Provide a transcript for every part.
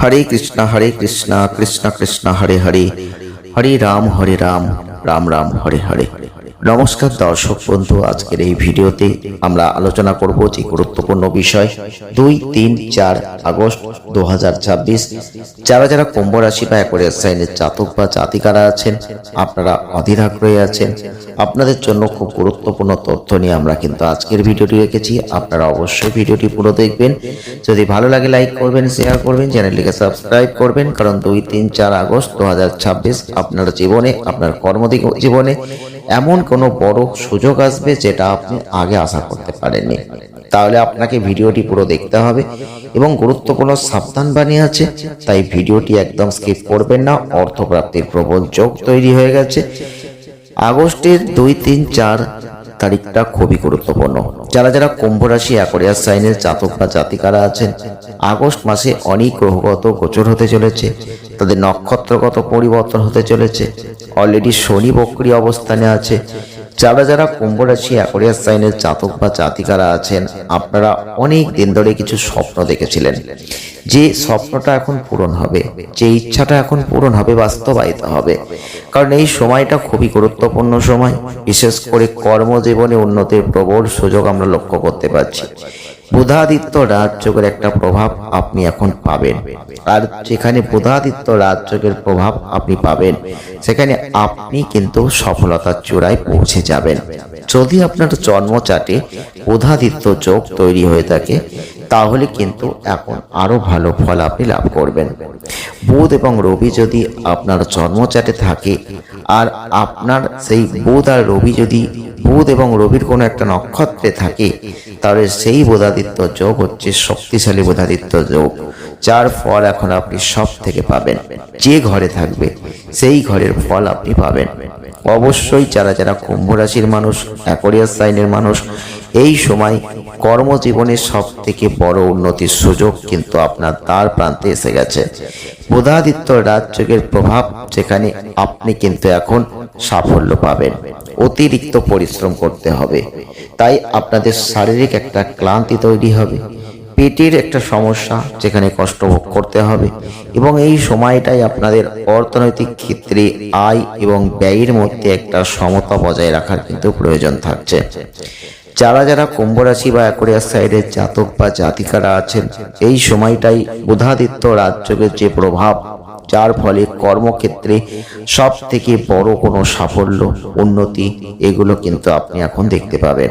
হরে কৃষ্ণ কৃষ্ণ কৃষ্ণ হরে হরে, হরে রাম রাম রাম হরে হরে। নমস্কার দর্শক বন্ধু, আজকের এই ভিডিওতে আমরা আলোচনা করব যে গুরুত্বপূর্ণ বিষয় 2-3-4 আগস্ট 2026 যারা যারা কুম্ভ রাশি বা অ্যাকোয়ারিয়াস সাইনের জাতক বা জাতিকারা আছেন, আপনারা অধীর আগ্রহে আছেন, আপনাদের জন্য খুব গুরুত্বপূর্ণ তথ্য নিয়ে আমরা কিন্তু আজকের ভিডিওটি রেখেছি। আপনারা অবশ্যই ভিডিওটি পুরো দেখবেন। যদি ভালো লাগে লাইক করবেন, শেয়ার করবেন, চ্যানেলটিকে সাবস্ক্রাইব করবেন, কারণ 2-3-4 আগস্ট 2026 আপনার জীবনে, আপনার জীবনে এমন কোনো বড় সুযোগ আসবে যেটা আপনি আগে আশা করতে পারেননি। তাহলে আপনাকে ভিডিওটি পুরো দেখতে হবে এবং গুরুত্বপূর্ণ সাবধান বাণী আছে, তাই ভিডিওটি একদম স্কিপ করবেন না। অর্থপ্রাপ্তির প্রবল যোগ তৈরি হয়ে গেছে। আগস্টের 2-3-4 তারিখটা খুবই গুরুত্বপূর্ণ। যারা যারা কুম্ভ রাশি অ্যাকোয়ারিয়াস সাইনের জাতক বা জাতিকারা আছেন, আগস্ট মাসে অনেক গ্রহগত গোচর হতে চলেছে, তাদের নক্ষত্রগত পরিবর্তন হতে চলেছে। অলরেডি শনি বক্রী অবস্থানে আছে। যারা যারা কুম্ভ রাশি অ্যাকোয়ারিয়াস সাইনের জাতক বা জাতিকারা আছেন, আপনারা অনেক দিন ধরে কিছু স্বপ্ন দেখেছিলেন, যে স্বপ্নটা এখন পূরণ হবে, যে ইচ্ছাটা এখন পূরণ হবে, বাস্তবায়িত হবে। কারণ এই সময়টা খুবই গুরুত্বপূর্ণ সময়, বিশেষ করে কর্মজীবনে উন্নতির প্রবল সুযোগ আমরা লক্ষ্য করতে পারছি। বুধাদিত্য রাজযোগের একটা প্রভাব আপনি এখন পাবেন, আর যেখানে বুধাদিত্য রাজযোগের প্রভাব আপনি পাবেন, সেখানে আপনি কিন্তু সফলতার চূড়ায় পৌঁছে যাবেন। যদি আপনার জন্মচাটে বুধাদিত্য যোগ তৈরি হয়ে থাকে, তাহলে কিন্তু এখন আরো ভালো ফল আপনি লাভ করবেন। বুধ এবং রবি যদি আপনার জন্মচাটে থাকে, আর আপনার সেই বুধ আর রবি যদি বুধ এবং রবির কোনো একটা নক্ষত্রে থাকে, তাহলে সেই বুধাদিত্য যোগ হচ্ছে শক্তিশালী বুধাদিত্য যোগ, যার ফল এখন আপনি সব থেকে পাবেন। যে ঘরে থাকবে সেই ঘরের ফল আপনি পাবেন। অবশ্যই যারা যারা কুম্ভ রাশির মানুষ, অ্যাকোয়ারিয়াস সাইনের মানুষ, এই সময় কর্মজীবনের সব থেকে বড় উন্নতির সুযোগ কিন্তু আপনার দ্বার প্রান্তে এসে গেছে। বুধাদিত্য রাজযোগের প্রভাব, যেখানে আপনি কিন্তু এখন সাফল্য পাবেন। অতিরিক্ত পরিশ্রম করতে হবে, তাই আপনাদের শারীরিক একটা ক্লান্তি তৈরি হবে, পেটের একটা সমস্যা যেখানে কষ্ট ভোগ করতে হবে, এবং এই সময়টাই আপনাদের অর্থনৈতিক ক্ষেত্রে আয় এবং ব্যয়ের মধ্যে একটা সমতা বজায় রাখার কিন্তু প্রয়োজন থাকছে। যারা যারা কুম্ভ রাশি বা অ্যাকোয়ারিয়াস সাইডের জাতক বা জাতিকারা আছেন, এই সময়টাই বুধাদিত্য রাজযোগের যে প্রভাব, যার ফলে কর্মক্ষেত্রে সব থেকে বড় কোনো সাফল্য, উন্নতি, এগুলো কিন্তু আপনি এখন দেখতে পাবেন।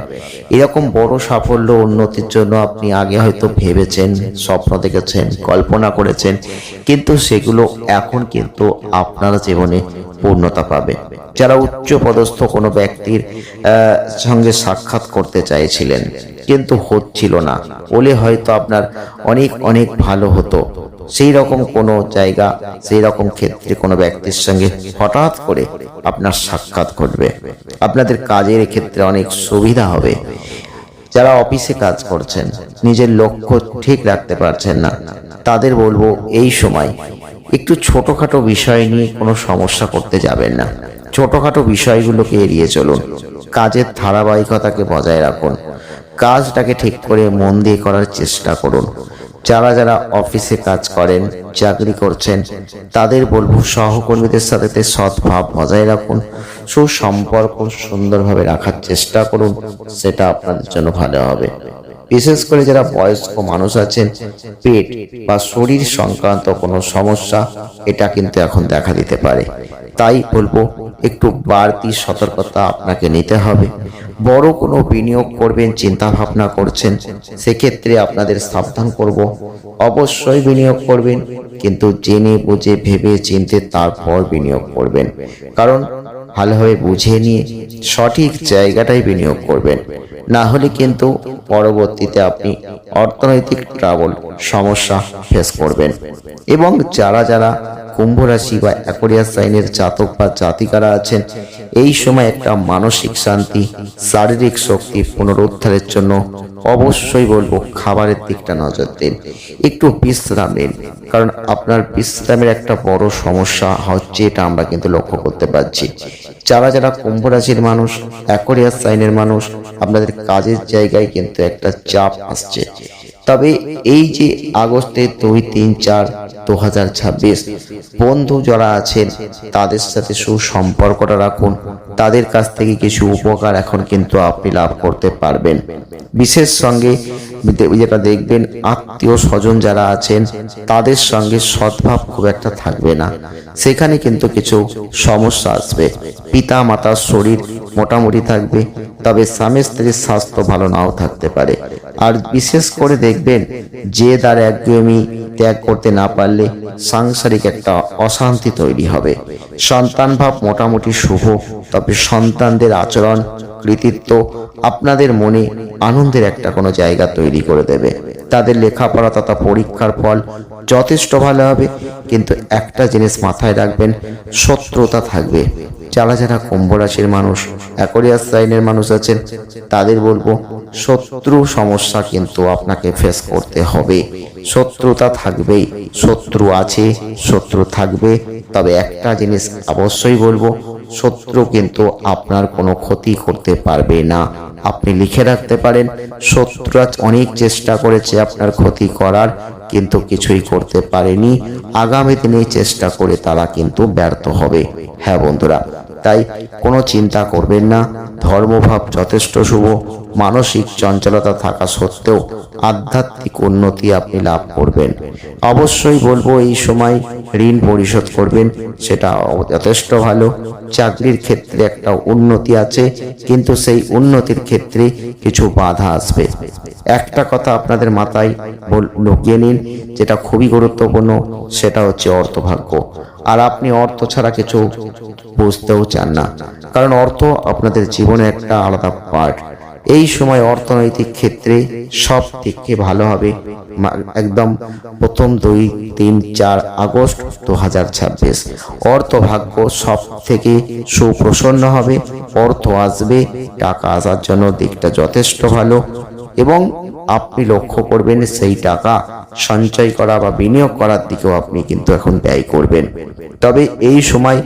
এরকম বড় সাফল্য, উন্নতির জন্য আপনি আগে হয়তো ভেবেছেন, স্বপ্ন দেখেছেন, কল্পনা করেছেন, কিন্তু সেগুলো এখন কিন্তু আপনার জীবনে পূর্ণতা পাবে। যারা উচ্চ পদস্থ কোনো ব্যক্তির সঙ্গে সাক্ষাৎ করতে চাইছিলেন কিন্তু হচ্ছিল না, বলে হয়তো আপনার অনেক অনেক ভালো হতো, সেই রকম কোনো জায়গা, সেই রকম ক্ষেত্রে কোনো ব্যক্তির সঙ্গে হঠাৎ করে আপনার সাক্ষাৎ ঘটবে। আপনাদের কাজের ক্ষেত্রে অনেক সুবিধা হবে। যারা অফিসে কাজ করছেন, নিজের লক্ষ্য ঠিক রাখতে পারছেন না, তাদের বলবো এই সময় একটু ছোটখাটো বিষয় নিয়ে কোনো সমস্যা করতে যাবেন না। ছোটখাটো বিষয়গুলোকে এড়িয়ে চলুন। কাজের ধারাবাহিকতাকে বজায় রাখুন। কাজটাকে ঠিক করে মন দিয়ে করার চেষ্টা করুন। যারা যারা অফিসে কাজ করেন, চাকরি করছেন, তাদের বলবো সহকর্মীদের সাথে সদ্ভাব বজায় রাখুন। সুসম্পর্ক সুন্দরভাবে রাখার চেষ্টা করুন, সেটা আপনাদের জন্য ভালো হবে। বিশেষ করে যারা বয়স্ক মানুষ আছেন, পেট বা শরীর সংক্রান্ত কোনো সমস্যা, এটা কিন্তু এখন দেখা দিতে পারে। তাই বলবো একটু বাড়তি সতর্কতা আপনাকে নিতে হবে। বড় কোনো বিনিয়োগ করবেন চিন্তা ভাবনা করছেন, সেক্ষেত্রে আপনাদের সাবধান করব। অবশ্যই বিনিয়োগ করবেন, কিন্তু জেনে বুঝে ভেবে চিন্তে তারপর বিনিয়োগ করবেন। কারণ ভালোভাবে বুঝে নিয়ে সঠিক জায়গাটাই বিনিয়োগ করবেন, না হলে কিন্তু পরবর্তীতে আপনি অর্থনৈতিক ট্রাবল, সমস্যা ফেস করবেন। এবং যারা যারা কুম্ভ রাশি বা অ্যাকোয়ারিয়াস সাইনের জাতক বা জাতিকারা আছেন, এই সময় একটা মানসিক শান্তি, শারীরিক শক্তি পুনরুদ্ধারের জন্য অবশ্যই বলবো খাবারের দিকটা নজর দিন, একটু বিশ্রাম নিন। কারণ আপনার বিশ্রামের একটা বড় সমস্যা হচ্ছে, এটা আমরা কিন্তু লক্ষ্য করতে পারছি। যারা যারা কুম্ভ রাশির মানুষ, অ্যাকোয়ারিয়াস সাইনের মানুষ, আপনাদের কাজের জায়গায় কিন্তু একটা চাপ আসছে, তবে এই যে আগস্টের 2-3-4-2026 বন্ধু যারা আছেন তাদের সাথে সুসম্পর্কটা রাখুন, তাদের কাছ থেকে কিছু উপকার এখন কিন্তু আপনি লাভ করতে পারবেন। বিশেষ সঙ্গে যেটা দেখবেন, আত্মীয় স্বজন যারা আছেন তাদের সঙ্গে সদ্ভাব খুব একটা থাকবে না, সেখানে কিন্তু কিছু সমস্যা আসবে। পিতা মাতার শরীর মোটামুটি থাকবে, তবে স্বামী স্ত্রীর স্বাস্থ্য ভালো নাও থাকতে পারে। আর বিশেষ করে দেখবেন, যে তার একঘেয়েমি ত্যাগ করতে না পারলে সাংসারিক একটা অশান্তি তৈরি হবে। সন্তান ভাব মোটামুটি শুভ, তবে সন্তানদের আচরণ কৃতিত্ব আপনাদের মনে আনন্দের একটা কোনো জায়গা তৈরি করে দেবে। তাদের লেখাপড়া তথা পরীক্ষার ফল যথেষ্ট ভালো হবে, কিন্তু একটা জিনিস মাথায় রাখবেন, শত্রুতা থাকবে। যারা যারা কুম্ভ রাশির মানুষ, অ্যাকোয়ারিয়াস সাইনের মানুষ আছেন, তাদের বলবো শত্রু সমস্যা কিন্তু আপনাকে ফেস করতে হবে। শত্রুতা থাকবেই, শত্রু আছে, শত্রু থাকবে। তবে একটা জিনিস অবশ্যই বলবো, শত্রু কিন্তু আপনার কোনো ক্ষতি করতে পারবে না। আপনি লিখে রাখতে পারেন, শত্রুরা অনেক চেষ্টা করেছে আপনার ক্ষতি করার, কিন্তু কিছুই করতে পারেনি। আগামী দিনে চেষ্টা করে তারা কিন্তু ব্যর্থ হবে। হ্যাঁ বন্ধুরা, তাই কোনো চিন্তা করবেন না। ধর্মভাব যথেষ্ট শুভ, মানসিক চঞ্চলতা থাকা সত্ত্বেও আধ্যাত্মিক উন্নতি আপনি লাভ করবেন। অবশ্যই বলবো এই সময় ঋণ পরিশোধ করবেন, সেটা যথেষ্ট ভালো। চাকরির ক্ষেত্রে একটা উন্নতি আছে, কিন্তু সেই উন্নতির ক্ষেত্রে কিছু বাধা আসবে। একটা কথা আপনাদের মাথায় ঢুকিয়ে নিন, যেটা খুবই গুরুত্বপূর্ণ, সেটা হচ্ছে অর্থভাগ্য। আর আপনি অর্থ ছাড়া কিছু বুঝতেও চান না, কারণ অর্থ আপনাদের জীবনে একটা আলাদা পার্ট। এই সময় অর্থনৈতিক ক্ষেত্রে সব থেকে ভালো হবে একদম প্রথম 2-3-4 আগস্ট 2026। অর্থভাগ্য সব থেকে সুপ্রসন্ন হবে, অর্থ আসবে, টাকা আসার জন্য দিকটা যথেষ্ট ভালো। এবং আপনি লক্ষ্য করবেন সেই টাকা সঞ্চয় করা বা বিনিয়োগ করার দিকেও আপনি কিন্তু এখন ব্যয় করবেন। তবে এই সময়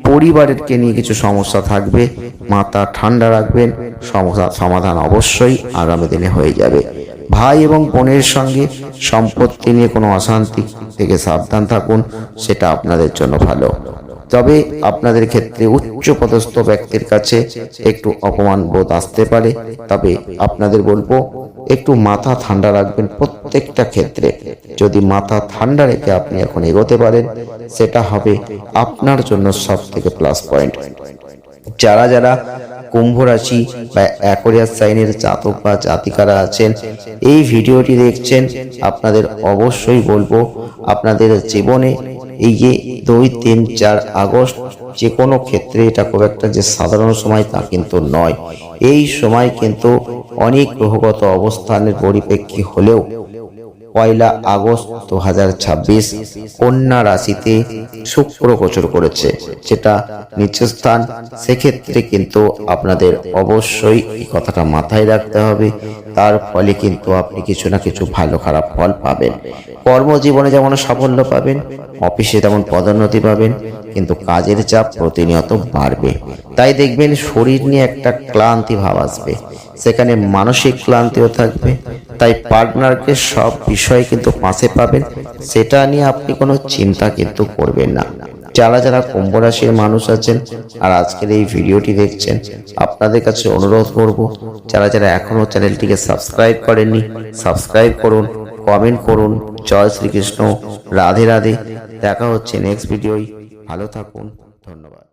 পরিবারকে নিয়ে কিছু সমস্যা থাকবে, মাথা ঠান্ডা রাখবেন, সমস্যা সমাধান অবশ্যই আগামী দিনে হয়ে যাবে। ভাই এবং বোনের সঙ্গে সম্পত্তি নিয়ে কোনো অশান্তি থেকে সাবধান থাকুন, সেটা আপনাদের জন্য ভালো। তবে আপনাদের ক্ষেত্রে উচ্চপদস্থ ব্যক্তির কাছে একটু অপমান বোধ আসতে পারে, তবে আপনাদের বলবো একটু মাথা ঠান্ডা রাখবেন প্রত্যেকটা ক্ষেত্রে। যদি মাথা ঠান্ডা রেখে আপনি এখন এগোতে পারেন, সেটা হবে আপনার জন্য সব থেকে প্লাস পয়েন্ট। যারা যারা কুম্ভ রাশি বা অ্যাকোয়ারিয়াস সাইনের জাতক বা জাতিকারা আছেন, এই ভিডিওটি দেখছেন, আপনাদের অবশ্যই বলবো আপনাদের জীবনে এই যে 2-3-4 আগস্ট যে কোনো ক্ষেত্রে এটা খুব একটা যে সাধারণ সময় তা কিন্তু নয়। এই সময় কিন্তু অনেক গ্রহগত অবস্থানের পরিপ্রেক্ষী হলেও 1 আগস্ট 2026 কন্যা রাশিতে শুক্র গোচর করেছে, যেটা নিচের স্থান। সেক্ষেত্রে কিন্তু আপনাদের অবশ্যই এই কথাটা মাথায় রাখতে হবে। তার ফলে কিন্তু আপনি কিছু না কিছু ভালো খারাপ ফল পাবেন। কর্মজীবনে যেমন সাফল্য পাবেন, অফিসে তেমন পদোন্নতি পাবেন, কিন্তু কাজের চাপ প্রতিনিয়ত বাড়বে। তাই দেখবেন শরীর নিয়ে একটা ক্লান্তি ভাব আসবে, সেখানে মানসিক ক্লান্তিও থাকবে। তাই পার্টনারকে সব বিষয়ে কিন্তু পাশে পাবেন, সেটা নিয়ে আপনি কোনো চিন্তা কিন্তু করবেন না। যারা যারা কুম্ভ রাশির মানুষ আছেন আর আজকের এই ভিডিওটি দেখছেন, আপনাদের কাছে অনুরোধ করব, যারা যারা এখনো চ্যানেলটিকে সাবস্ক্রাইব করেননি, সাবস্ক্রাইব করুন, কমেন্ট করুন। জয় শ্রীকৃষ্ণ, রাধে রাধে। দেখা হচ্ছে নেক্সট ভিডিওয়। ভালো থাকুন, ধন্যবাদ।